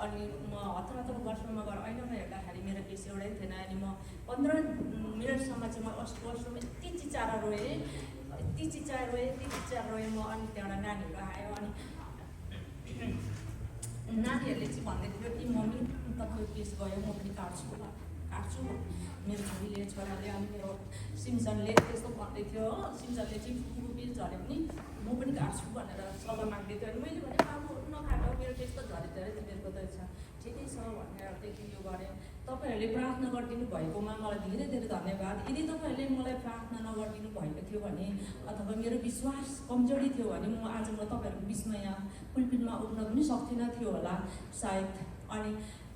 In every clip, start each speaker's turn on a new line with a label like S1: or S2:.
S1: अनि म हतार वासरुममा गएर ऐनामा हेर्दाखेरि मेरो केस एउटै थिएन। अनि म 15 मिनटसम्म चाहिँ म वासरुम यति चिचाएर रोएँ म। अनि त्यहाँबाट नानीहरू आयो, अनि नानीहरूले चाहिँ भन्दै थियो कि मम्मी तपाईँको केस गयो, म पनि काट्छु। मेरो छोराले अनि मेरो सिमसनले त्यस्तो भन्दै थियो हो। सिमसनले चाहिँ फुपूको केस झऱ्यो भने म पनि काट्छु भनेर सल्लाह माग्दै थियो। अनि मैले भने अब नखाएको, मेरो केस त झरेको तिमीहरूको त छ, ठिकै छ भनेर त्यति यो गरेँ। तपाईँहरूले प्रार्थना गरिदिनु भएकोमा मलाई धेरै धेरै धन्यवाद। यदि तपाईँहरूले मलाई प्रार्थना नगरिदिनु भएको थियो भने अथवा मेरो विश्वास कमजोरी थियो भने आज म तपाईँहरूको बिचमा यहाँ पुलपिटमा उठ्न पनि सक्दिनँ थियो होला सायद। अनि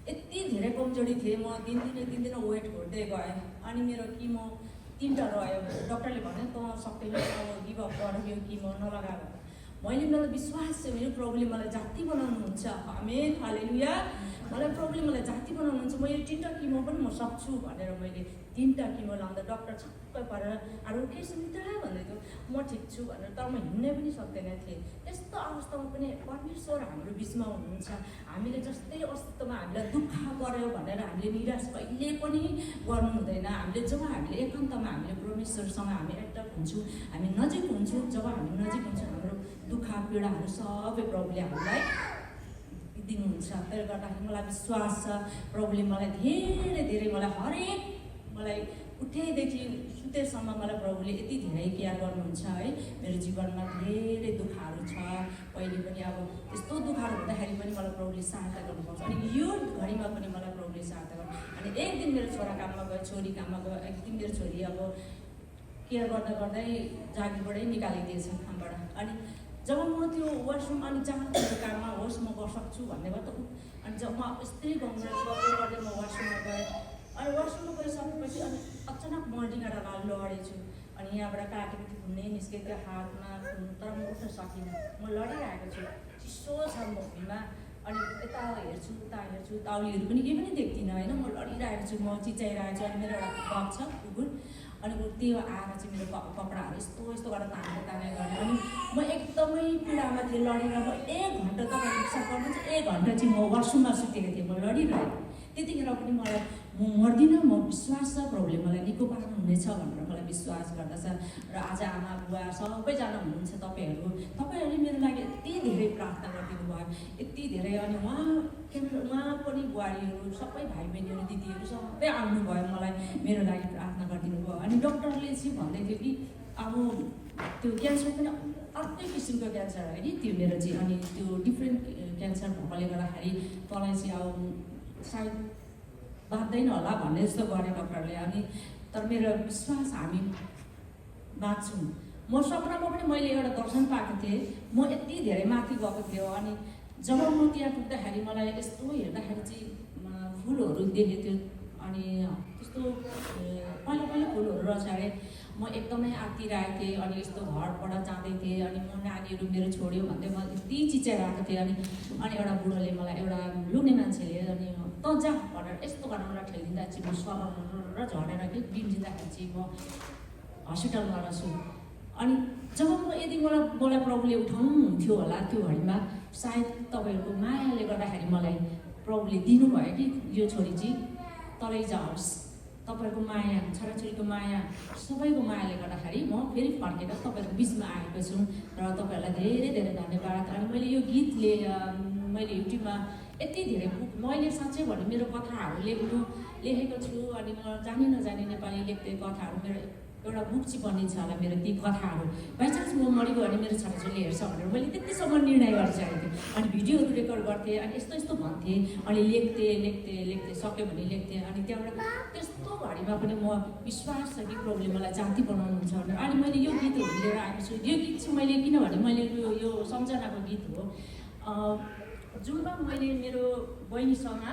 S1: यति धेरै कमजोरी थिएँ म, दिनदिनै वेट घट्दै गएँ। अनि मेरो किमो 3टा रह्यो। डक्टरले भने त सक्दैन, अब गिभअप गरेर यो किमो नलगाएर। मेरो विश्वास छ मेरो प्रभुले मलाई जाति बनाउनुहुन्छ। आमेन, हालेलुया। मलाई प्रभुले मलाई जाति बनाउनुहुन्छ। म यो 3टा किमो पनि म सक्छु भनेर मैले 3टा किमो लाउँदा डक्टर छक्कै परेर अरू के सुनिता भन्दै थियो। म ठिक छु भनेर, तर म हिँड्नै पनि सक्दैन थिएँ। त्यस्तो अवस्थामा पनि परमेश्वर हाम्रो बिचमा हुनुहुन्छ। हामीले जस्तै अस्तित्वमा हामीलाई दुःख गर्यो भनेर हामीले निराश कहिले पनि गर्नु हुँदैन। जब हामीले एकान्तमा हामीले परमेश्वरसँग हामी एट्याच हुन्छौँ, हामी नजिक हुन्छौँ, जब हामी नजिक हुन्छौँ हाम्रो दुःख पीडाहरू सबै प्रभुले हामीलाई दिनुहुन्छ। त्यसले गर्दाखेरि मलाई विश्वास छ प्रभुले मलाई धेरै मलाई उठेदेखि सुतेसम्म मलाई प्रभुले यति धेरै केयर गर्नुहुन्छ है। मेरो जीवनमा धेरै दुःखहरू छ, पहिले पनि अब त्यस्तो दुःखहरू हुँदाखेरि पनि मलाई प्रभुले सहायता गर्नुपर्छ। अनि यो घडीमा पनि मलाई प्रभुले सहायता गर्नु। अनि एक दिन मेरो छोरा काममा गयो, छोरी काममा गयो। एक दिन मेरो छोरी अब केयर गर्दै जागिरबाटै निकालिदिएछ कामबाट। अनि जब म त्यो वासरुम अनि जहाँ काममा होस् म सक्छु भन्ने भयो त। अनि जब म यस्तै गर्दै म वासरुममा गएँ। अनि वासरुममा गइसकेपछि अनि अचानक म डिँगाडा लडेछु। अनि यहाँबाट काटेको थियो, खुन्नै निस्केको थियो हातमा खुन, तर म उठ्न सकिनँ। म लडिरहेको छु, चिसो छ भुइँमा। अनि यता हेर्छु उता हेर्छु, ताउलीहरू पनि केही पनि देख्दिनँ होइन। म लडिरहेको छु, म चिचाइरहेको छु। अनि मेरो एउटा डग छ कुकुर, अनि त्यो आएर चाहिँ मेरो कपडाहरू यस्तो गरेर ताने गर्ने। अनि म एकदमै पीडामा थिएँ, लडेर म 1 घन्टा, तपाईँले विश्वास गर्नुहुन्छ 1 घन्टा चाहिँ म वासरुममा सुतेको थिएँ। म लडिरहेको त्यतिखेर पनि मलाई म मर्दिनँ, म विश्वास छ प्रभुले मलाई निको पार्नुहुनेछ भनेर मलाई विश्वास गर्दछ। र आज आमा बुवा सबैजना हुनुहुन्छ, तपाईँहरूले मेरो लागि यति धेरै प्रार्थना गरिदिनु भयो, यति धेरै। अनि उहाँ पनि बुहारीहरू सबै भाइ बहिनीहरू दिदीहरू सबै आउनुभयो, मलाई मेरो लागि प्रार्थना गरिदिनु भयो। अनि डक्टरले चाहिँ भन्दै थियो कि अब त्यो क्यान्सर पनि अर्कै किसिमको क्यान्सर हो कि त्यो मेरो चाहिँ। अनि त्यो डिफ्रेन्ट क्यान्सर भएकोले गर्दाखेरि तँलाई चाहिँ अब सायद बाँच्दैन होला भन्ने जस्तो गरे डक्टरले। अनि तर मेरो विश्वास हामी बाँच्छौँ। म सपनामा पनि मैले एउटा दर्शन पाएको थिएँ, म यति धेरै माथि गएको थियो। अनि जब म त्यहाँ पुग्दाखेरि मलाई यस्तो हेर्दाखेरि चाहिँ फुलहरू देखेको थियो। अनि त्यस्तो पहिला फुलहरू रचाएँ। म एकदमै आत्तिरहेको थिएँ। अनि यस्तो घरबाट जाँदै थिएँ। अनि म नानीहरू मेरो छोड्यो भन्दै म यति चिचाइरहेको थिएँ। अनि एउटा बुढोले मलाई, एउटा लुग्ने मान्छेले अनि त जा भनेर यस्तो गरेर मलाई ठेलिदिँदा चाहिँ म सरर झरेर कि बिन्जिँदाखेरि चाहिँ म हस्पिटलमा छु। अनि जब यदि मलाई प्रभुले उठाउनु हुन्थ्यो होला त्यो घडीमा, सायद तपाईँहरूको मायाले गर्दाखेरि मलाई प्रभुले दिनुभयो कि यो छोरी चाहिँ तलै जाओस्। तपाईँहरूको माया, छोराछोरीको माया, सबैको मायाले गर्दाखेरि म फेरि फर्केर तपाईँहरूको बिचमा आएको छु। र तपाईँहरूलाई धेरै धेरै धन्यवाद। अनि मैले यो गीतले मैले युट्युबमा यति धेरै मैले साँच्चै भने मेरो कथाहरू लेखेको छु। अनि म जानी नजानी नेपाली लेख्दै कथाहरू, मेरो एउटा बुक चाहिँ बनिन्छ होला मेरो ती कथाहरू। बाइचान्स म मरिगयो भने मेरो छोराछोरीले हेर्छ भनेर मैले त्यतिसम्म निर्णय गरिसकेको थिएँ। अनि भिडियोहरू रेकर्ड गर्थेँ, अनि यस्तो भन्थेँ, अनि लेख्थेँ सक्यो भने लेख्थेँ। अनि त्यहाँबाट त्यस्तो घडीमा पनि म विश्वास छ कि प्रभुले मलाई जाति बनाउनुहुन्छ भनेर। अनि मैले यो गीतहरू लिएर आएको छु। यो गीत चाहिँ मैले किनभने मैले यो सम्झनाको गीत हो, जुनमा मैले मेरो बहिनीसँग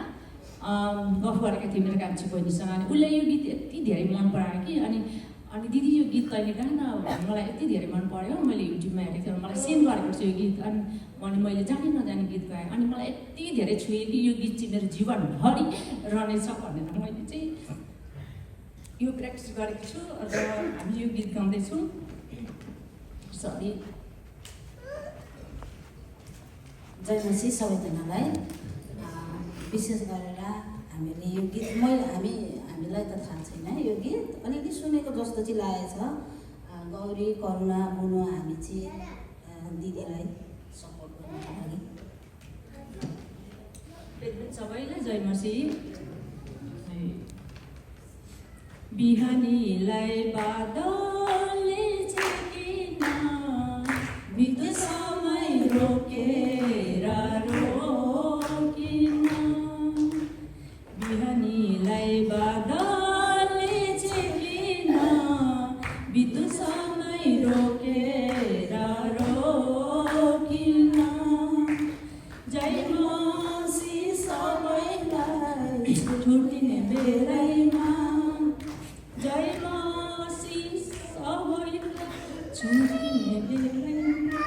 S1: गफ गरेको थिएँ, मेरो कान्छी बहिनीसँग। अनि उसले यो गीत यति धेरै मन परायो कि अनि दिदी यो गीत तैँले गान, मलाई यति धेरै मन पर्यो, मैले युट्युबमा हेरेको थिएँ, मलाई सेन्ड गरेको छु यो गीत। अनि मैले जानी नजानी गीत गाएँ। अनि मलाई यति धेरै छुएँ कि यो गीत चाहिँ मेरो जीवनभरि रहनेछ भनेर मैले चाहिँ यो प्र्याक्टिस गरेको छु। र हामी यो गीत गाउँदैछौँ। सरी,
S2: जय मसीह सबैजनालाई। विशेष गरेर हामीले यो गीत हामीलाई त थाहा छैन, यो गीत अलिकति सुनेको जस्तो चाहिँ लागेको छ। गौरी, करुणा, मुनु हामी चाहिँ दिदीलाई सपोर्ट गर्नको लागि।
S1: सबैलाई जय मसी। बिहानीलाई बादलले चेकिन बित्यो समय रोकेर रोकिन। बिहानीलाई बादलले चेकिन बित्यो समय रोकेर रोकिन। जय मसी सबैलाई छुट्टिने बेलैमा, जय मसी सबैलाई छुट्टिने बेलैमा।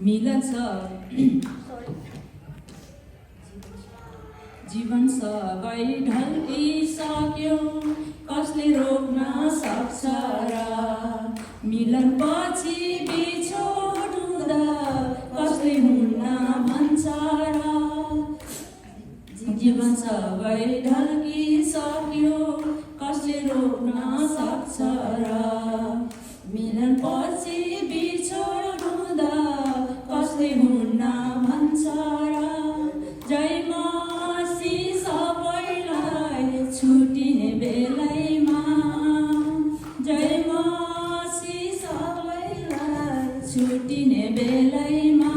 S1: मिलन जीवन सबै ढल्किसक्यो, कसले रोक्न सक्छ र? मिलन पछि बिछोड हुँदा कसले हुन्न भन्छ र? जीवन सबै ढल्किसक्यो, कसले रोक्न सक्छ र? मिलन पछि बिछोड हुँदा कसले हुन्न भन्छ र? जय मसी सबैलाई छुट्टिने बेलैमा, जय मसी सबैलाई छुट्टिने बेलैमा।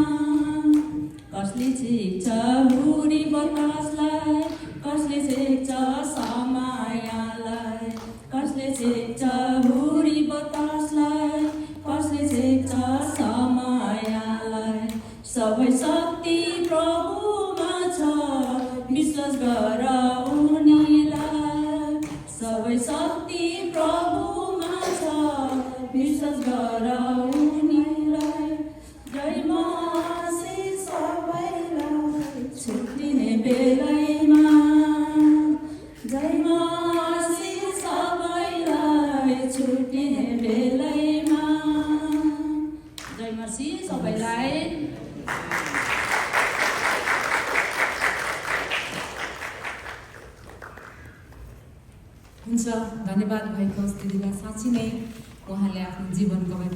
S1: कसले छेक्छ हुरी बतासलाई, कसले छेक्छ समयलाई, कसले छेक्छ हुरी बतासलाई, कसले छेक्छ समयलाई। सबै शक्ति प्रभुमा छ, विश्वास गर उनीलाई। सबै शक्ति प्रभुमा छ, विश्वास गर उनीलाई। जय मसी सबैलाई छुट्टिने बेलैमा, जय मसी सबैलाई छुट्टिने बेलैमा। जय मसी सबैलाई।
S3: हुन्छ, धन्यवाद भएको दिदीलाई। साँच्ची नै उहाँले आफ्नो जीवन गवाए।